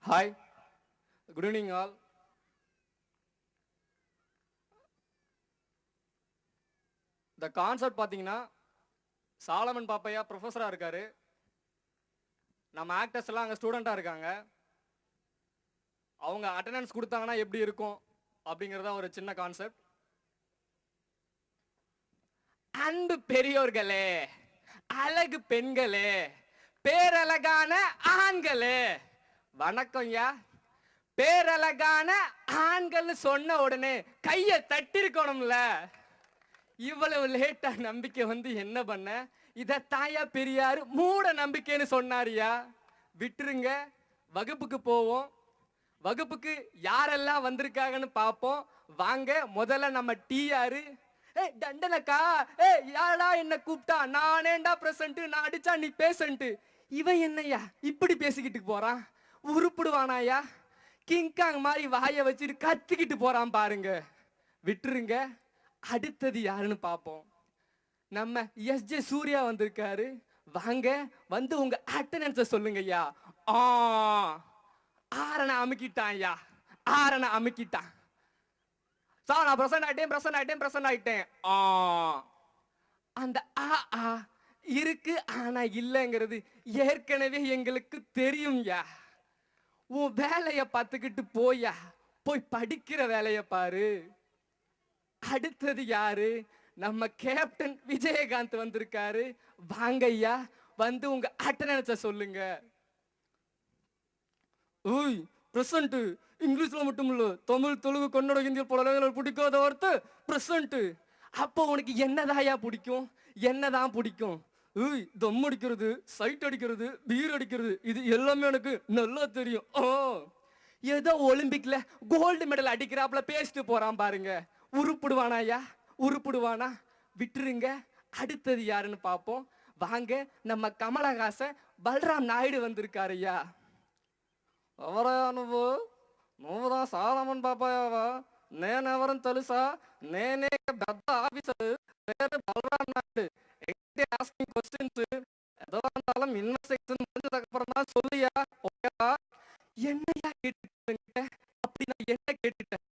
Hi, good evening all. The concept பார்த்தீங்கன்னா சாலமன் பாப்பையா ப்ரொஃபஸரா இருக்காரு. நம்ம ஆக்டர்ஸ் எல்லாம் அங்கே ஸ்டூடெண்ட்டாக இருக்காங்க. அவங்க அட்டெண்டன்ஸ் கொடுத்தாங்கன்னா எப்படி இருக்கும் அப்படிங்கிறத ஒரு சின்ன கான்செப்ட். அன்பு பெரியோர்களே, அழகு பெண்களே, பேரழகான ஆண்களே, வணக்கம் யா. பேரழகான ஆண்கள் சொன்ன உடனே கையை தட்டிருக்கணும்ல. இவ்வளவு லேட்டா நம்பிக்கை வந்து என்ன பண்ண? இத தாயா பெரியாரு மூட நம்பிக்கைன்னு சொன்னாரியா. விட்டுருங்க, வகுப்புக்கு போவோம். வகுப்புக்கு யாரெல்லாம் வந்திருக்காங்கன்னு பார்ப்போம். வாங்க, முதல்ல நம்ம டிஆரு. டண்டனக்கா, யாரா என்ன கூப்பிட்டா? நானேண்டா பிரசன்ட், நான் அடிச்சா நீ பேசன்ட். இவன் என்னையா இப்படி பேசிக்கிட்டு போறான்? உருப்பிடுவானாயா? கிங்காங் மாதிரி வாய வச்சுட்டு கத்திக்கிட்டு போறான் பாருங்க. விட்டுருங்க, அடுத்தது யாருன்னு பார்ப்போம். நம்ம எஸ்ஜே சூர்யா வந்திருக்காரு. வாங்க, வந்து உங்க அட்டெண்டன்ஸை சொல்லுங்க ஐயா. ஆரணை அமுக்கிட்டான் ஐயா, ஆரணை அமுக்கிட்டான். சார் நான் பிரசன்ட் ஆயிட்டேன். அந்த ஆ இருக்கு ஆனா இல்லைங்கிறது ஏற்கனவே எங்களுக்கு தெரியும் யா. உன் வேலைய பார்த்துக்கிட்டு போயா, போய் படிக்கிற வேலைய பாரு. அடுத்தது யாரு? நம்ம கேப்டன் விஜயகாந்த் வந்திருக்காரு. வாங்க ஐயா, வந்து உங்க அட்டெண்டன்ஸை சொல்லுங்க. ஓய் பிரசன்ட், இங்கிலீஷ்ல மட்டும் இல்ல, தமிழ், தெலுங்கு, கன்னட, ஹிந்தி போல பிடிக்காத வார்த்தை பிரசன்ட். அப்போ உனக்கு என்னதாயா பிடிக்கும்? என்னதான் பிடிக்கும்? ஏய், தம் அடிக்கிறது, சைட் அடிக்கிறது, பீர் அடிக்கிறது, இது எல்லாமே எனக்கு நல்லா தெரியும். ஏதோ ஒலிம்பிக்ல கோல்டு மெடல் அடிக்கிறாப்புல பேசிட்டு போறான் பாருங்க. உருப்பிடுவானா ஐயா? உருப்பிடுவானா? விட்டுருங்க, அடுத்தது யாருன்னு பார்ப்போம். வாங்க, நம்ம கமலஹாசன் பல்ராம் நாயுடு வந்திருக்காரு ஐயா. ఎవరయ్యా నువ్వుదా సాలమన్ బాబాయావా? నేనెవరని తెలుసా? నేనే పెద్ద ఆఫీసర్, పేరు బలరాం నాయుడు. எங்கிட்ட ஆஸ்கிங் கொஸ்டின்ஸ் ஏதோ இருந்தாலும் இன்வெஸ்டிகேஷன் முடிஞ்சதுக்கப்புறம் தான் சொல்லியா. ஓகேவா? என்னையா கேட்டுட்டேங்க? அப்படி நான் என்ன கேட்டுட்டேன்?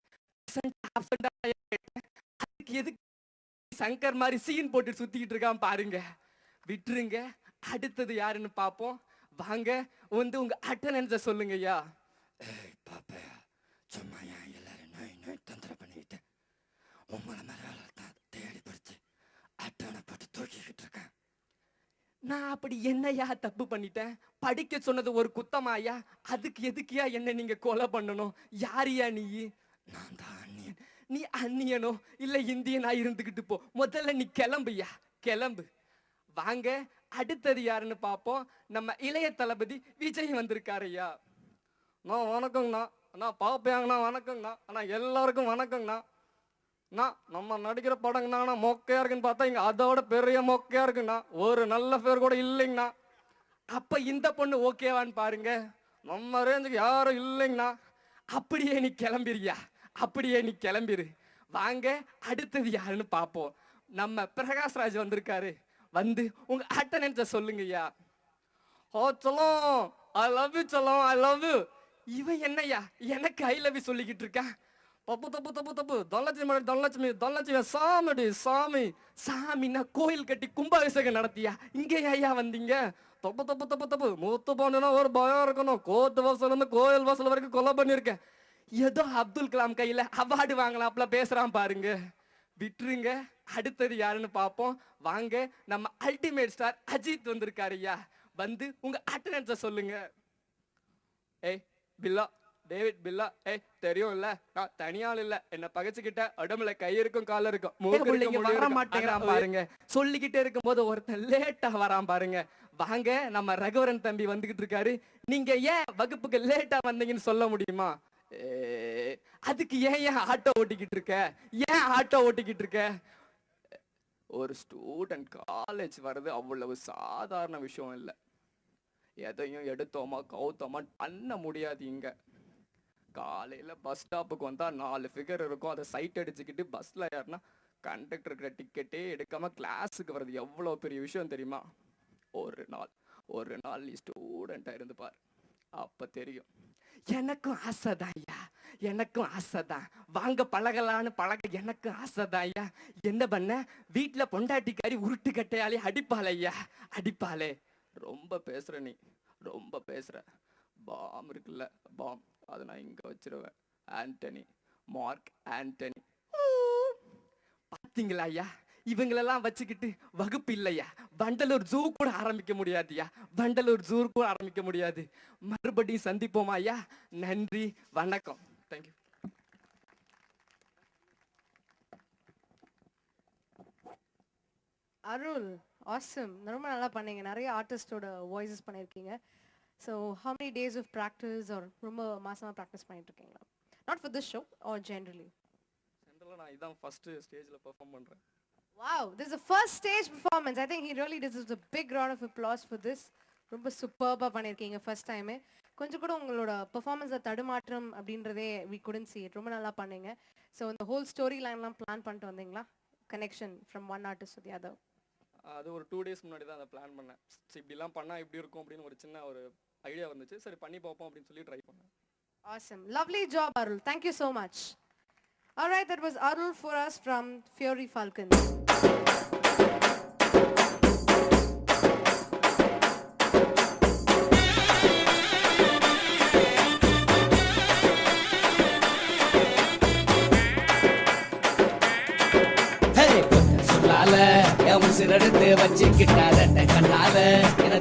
அதுக்கு எதுக்கு சங்கர் மாதிரி சீன் போட்டு சுத்திக்கிட்டு இருக்கான் பாருங்க. விட்டுருங்க, அடுத்தது யாருன்னு பார்ப்போம். வாங்க, வந்து உங்க அட்டெண்டன்ஸை சொல்லுங்க ஐயா. பாப்பையா, சும்மா ஏன் எல்லாரும் நோய் தொந்தரவு பண்ணிக்கிட்டு உங்களை மேல தேடி படிச்சு அட்டனை போட்டு தூக்கிக்கிட்டு இருக்கேன். நான் அப்படி என்னையா தப்பு பண்ணிட்டேன்? படிக்க சொன்னது ஒரு குத்தமாயா? அதுக்கு எதுக்கியா என்ன நீங்க கொலை பண்ணணும்? யாரியா நீ? நான் தான் அந்நியன். நீ அந்நியனோ இல்ல இந்தியனா இருந்துகிட்டு போ. முதல்ல நீ கிளம்புயா, கிளம்பு. வாங்க, அடுத்தது யாருன்னு பார்ப்போம். நம்ம இளைய தளபதி விஜய் வந்திருக்காரு ஐயா. நான் வணக்கங்கண்ணா. அண்ணா பாப்பேங்கண்ணா, வணக்கங்கண்ணா. அண்ணா எல்லாருக்கும் வணக்கங்கண்ணா. நம்ம நடிக்கிற படங்கண்ணா மொக்கையா இருக்குன்னு பார்த்தா இங்க அதோட பெரிய மொக்கையா இருக்குண்ணா. ஒரு நல்ல பேர் கூட இல்லைங்கண்ணா. அப்ப இந்த பொண்ணு ஓகேவான்னு பாருங்க. நம்ம ரேஞ்சுக்கு யாரும் இல்லைங்கண்ணா. அப்படியே நீ கிளம்பிரியா, அப்படியே நீ கிளம்பிரு. வாங்க, அடுத்தது யாருன்னு பார்ப்போம். நம்ம பிரகாஷ்ராஜ் வந்திருக்காரு. வந்து உங்க அட்டெண்டன்ஸை சொல்லுங்க ஐயா. ஓ சொல்லும், ஐ லவ் யூ சொல்லும், ஐ லவ் யூ. இவன் என்னையா எனக்கு ஐ லவ் யூ சொல்லிக்கிட்டு இருக்கான்? தப்பு தப்பு தப்பு தப்பு. தனலட்சுமி சாமிடி சாமி. சாமின்னா கோயில் கட்டி கும்பாபிஷேகம் நடத்தியா? இங்கே ஐயா வந்தீங்க? தப்பு தப்பு தப்பு தப்பு. மூத்து போனா ஒரு பயம் இருக்கணும். கோர்ட்டு வாசல் இருந்து கோயில் வாசல் வரைக்கும் கொலை பண்ணிருக்கேன். ஏதோ அப்துல் கலாம் கையில அவார்டு வாங்கலாம்ல பேசுறான் பாருங்க. விட்டுருங்க, அடுத்தது யாருன்னு பார்ப்போம். வாங்க, நம்ம அல்டிமேட் ஸ்டார் அஜித் வந்திருக்காரு ஐயா. வந்து உங்க அட்டெண்டன்ஸை சொல்லுங்க. ஏய் பில்லா, டேவிட் பில்லா, தெரியும் இல்ல, நான் தனியாள் இல்ல. என்ன பகைச்சுக்கிட்ட உடம்புல கை இருக்கும், கால இருக்கும், வர மாட்டேங்கிறான் பாருங்க. சொல்லிக்கிட்டே இருக்கும் போது ஒருத்தன் லேட்டா வரான் பாருங்க. வாங்க, நம்ம ரகுவரன் தம்பி வந்துகிட்டு இருக்காரு. நீங்க ஏன் வகுப்புக்கு லேட்டா வந்தீங்கன்னு சொல்ல முடியுமா? அதுக்கு ஏன் ஆட்டோ ஓட்டிக்கிட்டு இருக்க? ஏன் ஆட்டோ ஓட்டிக்கிட்டு இருக்க? ஒரு ஸ்டூடெண்ட் காலேஜ் வர்றது அவ்வளவு சாதாரண விஷயம் இல்லை. எதையும் எடுத்தோமா கவுத்தோமா பண்ண முடியாது. இங்க காலையில பஸ் ஸ்டாப்புக்கு வந்தா 4 ஃபிகர் இருக்கும். அதை சைட் அடிச்சுக்கிட்டு பஸ்ல ஏறினா கண்டக்டர் இருக்கிற டிக்கெட்டே எடுக்காம கிளாஸுக்கு வர்றது எவ்வளவு பெரிய விஷயம் தெரியுமா? ஒரு நாள் நீ ஸ்டூடெண்டா இருந்து பாரு, அப்ப தெரியும். எனக்கும் ஆசைதான் ஐயா, எனக்கும் ஆசைதான். வாங்க பழகலான்னு பழக எனக்கும் ஆசைதான் ஐயா. என்ன பண்ண, வீட்டுல பொண்டாட்டிக்காரி உருட்டு கட்டையாலே அடிப்பாளே ஐயா, அடிப்பாளே. ரொம்ப பேசுற நீ, ரொம்ப பேசுற. பாம் இருக்குல்ல, பாம், அதை நான் இங்க வச்சிருவேன். Antony, Mark Antony. பாத்தீங்களா ஐயா, இவங்களெல்லாம் வச்சுக்கிட்டு வகுப்பு இல்லையா, வண்டலூர் ஜூ கூட ஆரம்பிக்க முடியாதுயா, வண்டலூர் ஜூ கூட ஆரம்பிக்க முடியாது. மறுபடியும் சந்திப்போமா ஐயா. நன்றி, வணக்கம். தேங்க்யூ. அருள், ஆசம், ரொம்ப நல்லா பண்ணீங்க. நிறைய ஆர்டிஸ்டோட வாய்ஸஸ் பண்ணியிருக்கீங்க. So how many days of practice or ரொம்ப மாசமா ப்ராக்டிஸ் பண்ணிட்டு இருக்கீங்களா? Not for this show or generally? ஜென்ரலாக நான் இதான் ஃபர்ஸ்ட் ஸ்டேஜில் பெர்ஃபார்ம் பண்ணுறேன். Wow, this is the first stage performance. I think he really deserves a big round of applause for this. ரொம்ப சூப்பர்பா பண்ணிருக்கீங்க ஃபர்ஸ்ட் டைம். கொஞ்சம் கூட உங்களோட பெர்ஃபார்மன்ஸை தடுமாற்றம் அப்படின்றதே we couldn't see it. ரொம்ப நல்லா பண்ணீங்க. ஸோ இந்த ஹோல் ஸ்டோரி லைன்லாம் பிளான் பண்ணிட்டு வந்தீங்களா? Connection from one artist to the other. அது ஒரு 2 days முன்னாடி தான் அதை பிளான் பண்ணேன். இப்படிலாம் பண்ணால் இப்படி இருக்கும் அப்படின்னு ஒரு சின்ன ஒரு ஐடியா வந்துச்சு. சரி பண்ணி பார்ப்போம் அப்படின்னு சொல்லி ட்ரை பண்ணேன். Awesome. Lovely job, Arul. Thank you so much. All right, that was Arul for us from Fury Falcons. சொல்லால என் சிறடுத்து வச்சுக்கிட்டார கண்ணால என